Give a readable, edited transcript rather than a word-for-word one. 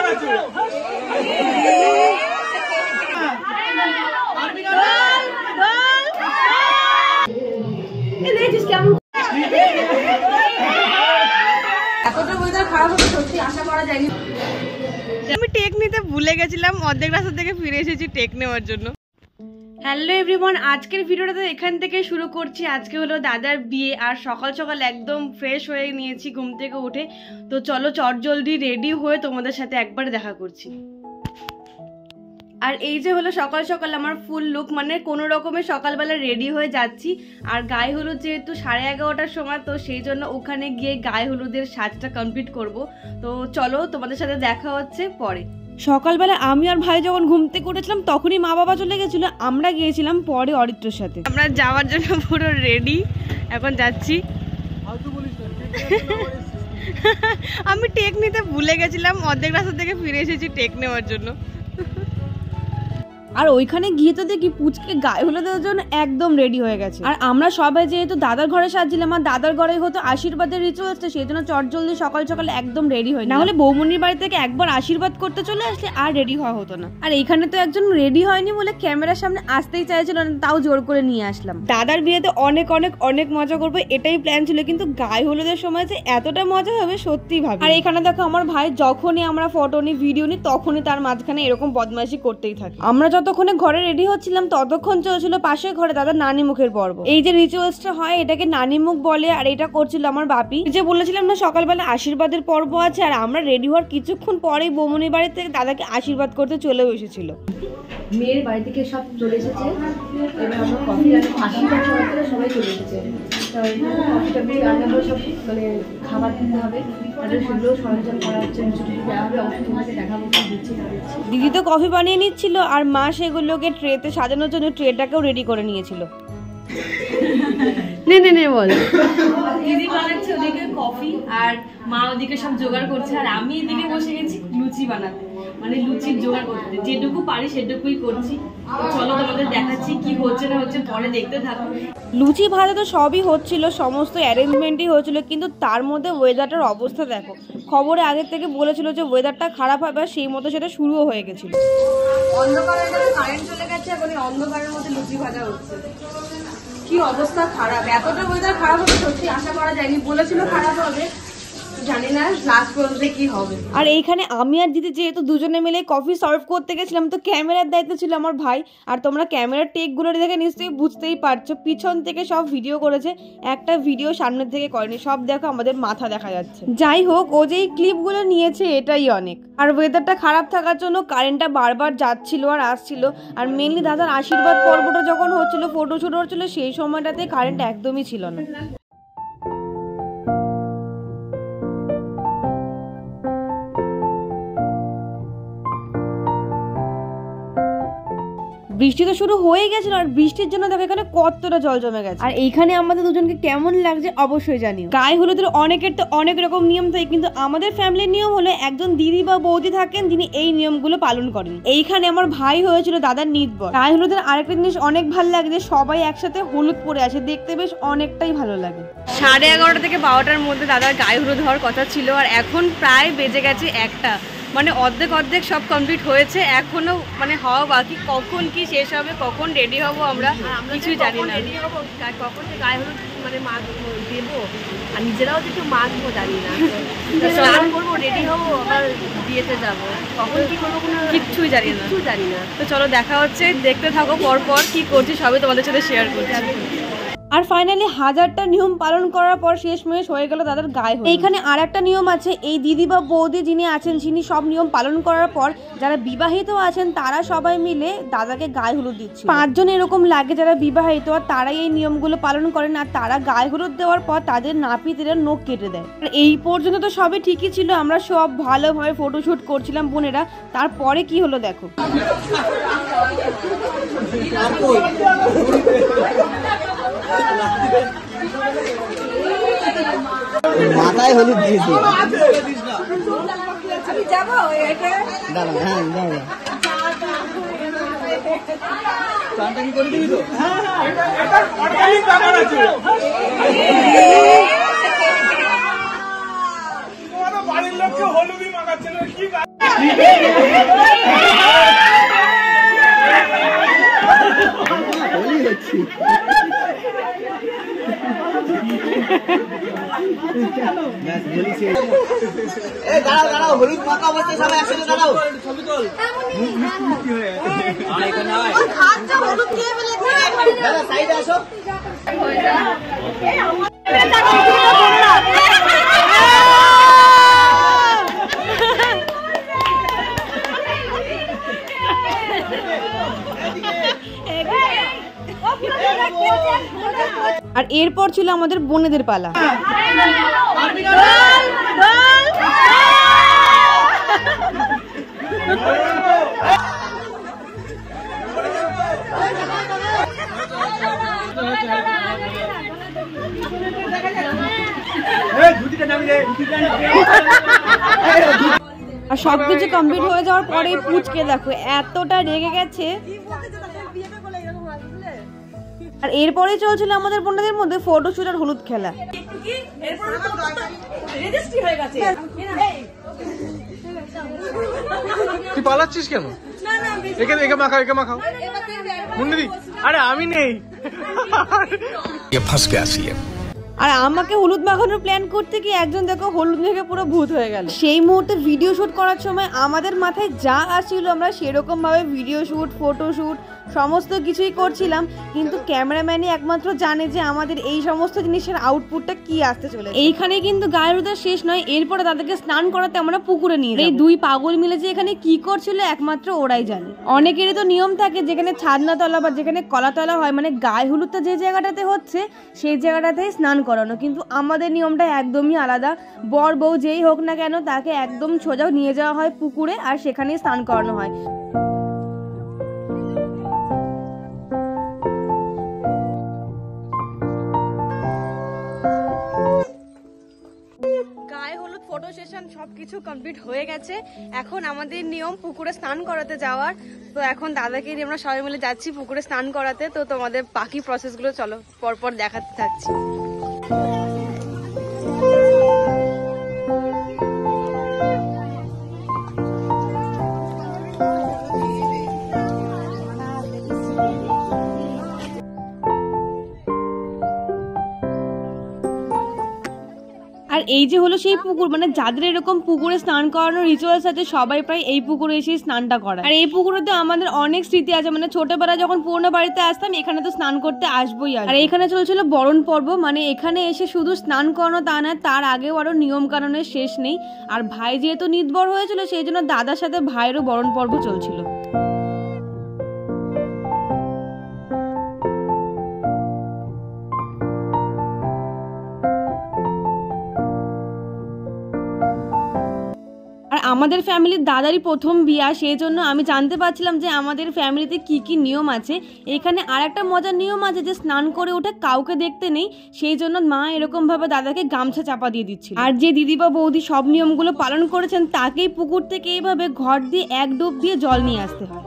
আমি টেক নিতে ভুলে গেছিলাম, অর্ধেক রাস্তা থেকে ফিরে এসেছি টেক নেওয়ার জন্য। হ্যালো এভরিওয়ান, আজকের ভিডিওটা এখান থেকে শুরু করছি। আজকে হলো দাদার বিয়ে, আর সকাল সকাল একদম ফ্রেশ হয়ে নিয়েছি ঘুম থেকে উঠে। তো চলো চটজলদি রেডি হয়ে তোমাদের সাথে একবার দেখা করছি। আর এই যে হলো সকাল সকাল আমার ফুল লুক, মানে কোনো রকমের সকালবেলা রেডি হয়ে যাচ্ছি। আর গায়ে হলুদ যেহেতু 11:30টার সময়, তো সেই জন্য ওখানে গিয়ে গায়ে হলুদের সাজটা কমপ্লিট করব। তো চলো তোমাদের সাথে দেখা হচ্ছে পরে। সকালবেলা আমি আর ভাই যখন ঘুম থেকে উঠেছিলাম তখনই মা বাবা চলে গেছিল, আমরা গিয়েছিলাম পরে অরিত্রর সাথে। আমরা যাওয়ার জন্য পুরো রেডি, এখন যাচ্ছি। আমি টেক নিতে ভুলে গেছিলাম, অর্ধেক রাস্তা থেকে ফিরে এসেছি টেক নেওয়ার জন্য। আর ওইখানে গিয়ে তো দেখি পুচকে গায়ে হলুদের জন্য একদম রেডি হয়ে গেছে। আর আমরা সবাই যেহেতু দাদার ঘরে সাজছিলাম, আর দাদার ঘরে হতো আশীর্বাদের রিচুয়ালসটা, সেই জন্য চটজলদি সকাল সকাল একদম রেডি হয়, না হলে বৌমনির বাড়ি থেকে একবার আশীর্বাদ করতে চলে আসলে আর রেডি হওয়া হতো না। আর এইখানে তো একজন রেডি হয়নি বলে ক্যামেরার সামনে আসতেই চাইছিল না, তাও জোর করে নিয়ে আসলাম। দাদার বিয়েতে অনেক অনেক অনেক মজা করবো এটাই প্ল্যান ছিল, কিন্তু গায়ে হলুদের সময় যে এতটা মজা হবে সত্যি ভাবে। আর এখানে দেখো আমার ভাই যখনই আমরা ফটো নি ভিডিও নি তখনই তার মাঝখানে এরকম বদমাইশি করতেই থাকে। আমরা যতক্ষণে ঘরে রেডি হচ্ছিলাম ততক্ষণ চলছিল পাশের ঘরে দাদার নানি মুখের পর্ব। এই যে রিচুয়ালসটা হয় এটাকে নানি মুখ বলে, আর এটা করছিল আমার বাপি। যে বলেছিলাম না সকালবেলা আশীর্বাদের পর্ব আছে, আর আমরা রেডি হওয়ার কিছুক্ষণ পরেই বৌমনির বাড়ি থেকে দাদাকে আশীর্বাদ করতে চলেও এসেছিল। মেয়ের বাড়ি থেকে সব চলে এসেছে, এবার আমরা কফি আর আশীর্বাদ সবাই সবাই চলে এসেছে। কফি রান্না করে সব মানে খাবার দিতে হবে, তাদের সেগুলো সরঞ্জাম করা হচ্ছে, দেওয়া হবে। অবশ্যই তোমাকে দেখাবো দিচ্ছি না দিচ্ছি। দিদি তো কফি বানিয়ে নিচ্ছিল, আর মা সেগুলোকে ট্রেতে সাজানোর জন্য ট্রেটাকেও রেডি করে নিয়েছিল। নে বল। দিদি বানাচ্ছে ওদিকে কফি, আর মা ওদিকে সব জোগাড় করছে, আর আমি এদিকে বসে গেছি লুচি বানাতে, মানে লুচির জোগাড় করতে। যেটুকু পারি সেটুকুই করছি। চলো তোমাদের দেখাচ্ছি কি হচ্ছে না হচ্ছে, পরে দেখতে থাকো। লুচি ভাজা তো সবই হচ্ছিল, সমস্ত অ্যারেঞ্জমেন্টই হচ্ছিল, কিন্তু তার মধ্যে ওয়েদারটার অবস্থা দেখো। খবরে আগের থেকে বলেছিল যে ওয়েদারটা খারাপ হবে, আর সেই মতো সেটা শুরুও হয়ে গেছিল। অন্ধকারের মধ্যে কারেন্ট চলে গেছে, এখন অন্ধকারের মধ্যে লুচি ভাজা হচ্ছে। কি অবস্থা খারাপ, এতটা ওয়েদার খারাপ হবে সত্যি আশা করা যায়নি। বলেছিল খারাপ হবে, জানি না লাস্ট পর্যন্ত কি হবে। আর এইখানে আমি আর দিদি যেহেতু দুজনে মিলে কফি সার্ভ করতে গেছিলাম, তো ক্যামেরার দায়িত্ব ছিল আমার ভাই। আর তোমরা ক্যামেরার টেকগুলো দেখে নিশ্চয়ই বুঝতেই পারছো, পিছন থেকে সব ভিডিও করেছে, একটা ভিডিও সামনের থেকে করেনি। সব দেখো আমাদের মাথা দেখা যাচ্ছে। যাই হোক, ও যেই ক্লিপগুলো নিয়েছে এটাই অনেক। আর ওয়েদারটা খারাপ থাকার জন্য কারেন্টটা বারবার যাচ্ছিল আর আসছিল। আর মেনলি দাদার আশীর্বাদ পর্বটা যখন হচ্ছিল, ফটোশুট হচ্ছিল, সেই সময়টাতে কারেন্ট একদমই ছিল না। বৃষ্টি তো শুরু হয়ে গেছিল, আর বৃষ্টির জন্য দেখো এখানে কতটা জল জমে গেছে। আর এইখানে আমাদের দুজনকে কেমন লাগছে অবশ্যই জানিও। গায়ে হলুদের অনেকের তো অনেক রকম নিয়ম থাকে, কিন্তু আমাদের ফ্যামিলির নিয়ম হলো একজন দিদি বা বৌদি থাকেন যিনি এই নিয়মগুলো পালন করেন। এইখানে আমার ভাই হয়েছিল দাদার নিতবর। গায়ে হলুদের আরেকটা জিনিস অনেক ভালো লাগে যে সবাই একসাথে হলুদ পরে আসে, দেখতে বেশ অনেকটাই ভালো লাগে। 11:30 থেকে 12টার মধ্যে দাদার গায়ে হলুদ হওয়ার কথা ছিল, আর এখন প্রায় বেজে গেছে 1টা, মানে অর্ধেক সব কমপ্লিট হয়েছে, এখনো মানে হওয়া বাকি। কখন কি শেষ হবে, কখন রেডি হব আমরা কিছুই জানি না। রেডি হবো কখন গায়ে হলুদ মানে মাখ দেবো, আর নিজেরাও একটু মাখবো জানি না। স্নান করবো, রেডি হবো, আবার বিয়েতে যাবো, কখন কি করবো কোনো কিচ্ছুই জানি না। তো চলো দেখা হচ্ছে, দেখতে থাকো পর কি করছি সবই তোমাদের সাথে শেয়ার করছি। আর ফাইনালি 1000টা নিয়ম পালন করার পর শেষমেশ হয়ে গেল দাদার গায়ে হলুদ। এইখানে আর একটা নিয়ম আছে, এই দিদি বা বৌদি যিনি আছেন যিনি সব নিয়ম পালন করার পর যারা বিবাহিত আছেন তারা সবাই মিলে দাদাকে গায়ে হলুদ দিচ্ছে। 5 জন এরকম লাগে যারা বিবাহিত, আর তারাই এই নিয়মগুলো পালন করেন। আর তারা গায়ে হলুদ দেওয়ার পর তাদের নাপিতেরা নখ কেটে দেয়। আর এই পর্যন্ত তো সবই ঠিকই ছিল, আমরা সব ভালোভাবে ফটোশুট করছিলাম বোনেরা। তারপরে কি হলো দেখো। মাথায় হলুদ দিয়েছি। আমি যাবো দাঁড়া, হ্যাঁ দাঁড়া। চানটা কি করে দিবি তো? এটা অর্গানিক ব্যাপার আছে। তোমার বাড়ির লোককে হলুদই মাখাচ্ছে না কি? দাঁড়াও দাঁড়াও, হলুদ মাখা হচ্ছে, সবাই একসাথে দাঁড়াও। ছবি তোল। দাদা সাইডে আসো। আর এরপর ছিল আমাদের বোনেদের পালা। আর সবকিছু কমপ্লিট হয়ে যাওয়ার পরে পুচকে দেখো এতটা রেগে গেছে। আর এরপরে চলছিল আমাদের বোনদের মধ্যে ফটোশুট আর হলুদ খেলা। তুই পালাচ্ছিস কেন? একে মাখাও, একে মাখাও। মুন্ডি, আরে আমি নেই। আর আমাকে হলুদ মাখানোর প্ল্যান করতে গিয়ে একজন দেখো হলুদ মেখে পুরো ভূত হয়ে গেল। সেই মুহূর্তে ভিডিও শুট করার সময় আমাদের মাথায় যা আসছিল আমরা সেরকম ভাবে ভিডিও শুট, ফটো শুট সমস্ত কিছুই করছিলাম, কিন্তু ক্যামেরাম্যানই একমাত্র জানে যে আমাদের এই সমস্ত জিনিসের আউটপুটটা কি আসতে চলে। এইখানে কিন্তু গায়ের রোদ শেষ নয়, এরপরে তাদেরকে স্নান করাতে আমরা পুকুরে নিয়ে যাই। এই দুই পাগল মিলে যে এখানে কি করছিল একমাত্র ওরাই জানে। অনেকেরই তো নিয়ম থাকে যেখানে ছাদনাতলা বা যেখানে কলাতলা হয়, মানে গায়ে হলুদটা যে জায়গাটাতে হচ্ছে সেই জায়গাটাতেই স্নান করানো, কিন্তু আমাদের নিয়মটা একদমই আলাদা। বর বউ যেই হোক না কেন তাকে একদম সোজা নিয়ে যাওয়া হয় পুকুরে আর সেখানেই স্নান করানো হয়। গায়ে হলুদ ফটো সেশন সবকিছু কমপ্লিট হয়ে গেছে। এখন আমাদের নিয়ম পুকুরে স্নান করাতে যাওয়ার। তো এখন দাদাকে নিয়ে আমরা সবাই মিলে যাচ্ছি পুকুরে স্নান করাতে। তো তোমাদের বাকি প্রসেসগুলো চলো পরপর দেখাতে থাকছি। আর এই যে হলো সেই পুকুর, মানে যাদের এরকম পুকুরে স্নান করানোর রিচুয়ালস আছে সবাই প্রায় এই পুকুরে এসে স্নানটা করে। আর এই পুকুরেতে আমাদের অনেক স্মৃতি আছে, মানে ছোটবেলায় যখন পুরোনো বাড়িতে আসতাম এখানে তো স্নান করতে আসবোই। আর এখানে চলছিল বরণ পর্ব, মানে এখানে এসে শুধু স্নান করানো তা না, তার আগেও আরো নিয়ম কানুনের শেষ নেই। আর ভাই যেহেতু নির্ভর হয়েছিল সেই জন্য দাদার সাথে ভাইয়েরও বরণ পর্ব চলছিল। আর আমাদের ফ্যামিলির দাদারই প্রথম বিয়া, সেই জন্য আমি জানতে পারছিলাম যে আমাদের ফ্যামিলিতে কি কি নিয়ম আছে। এখানে আর একটা মজার নিয়ম আছে যে স্নান করে উঠে কাউকে দেখতে নেই, সেই জন্য মা এরকম ভাবে দাদাকে গামছা চাপা দিয়ে দিচ্ছিল। আর যে দিদি বা বৌদি সব নিয়মগুলো পালন করেছেন তাকেই পুকুর থেকে এইভাবে ঘর দিয়ে এক ডুব দিয়ে জল নিয়ে আসতে হয়।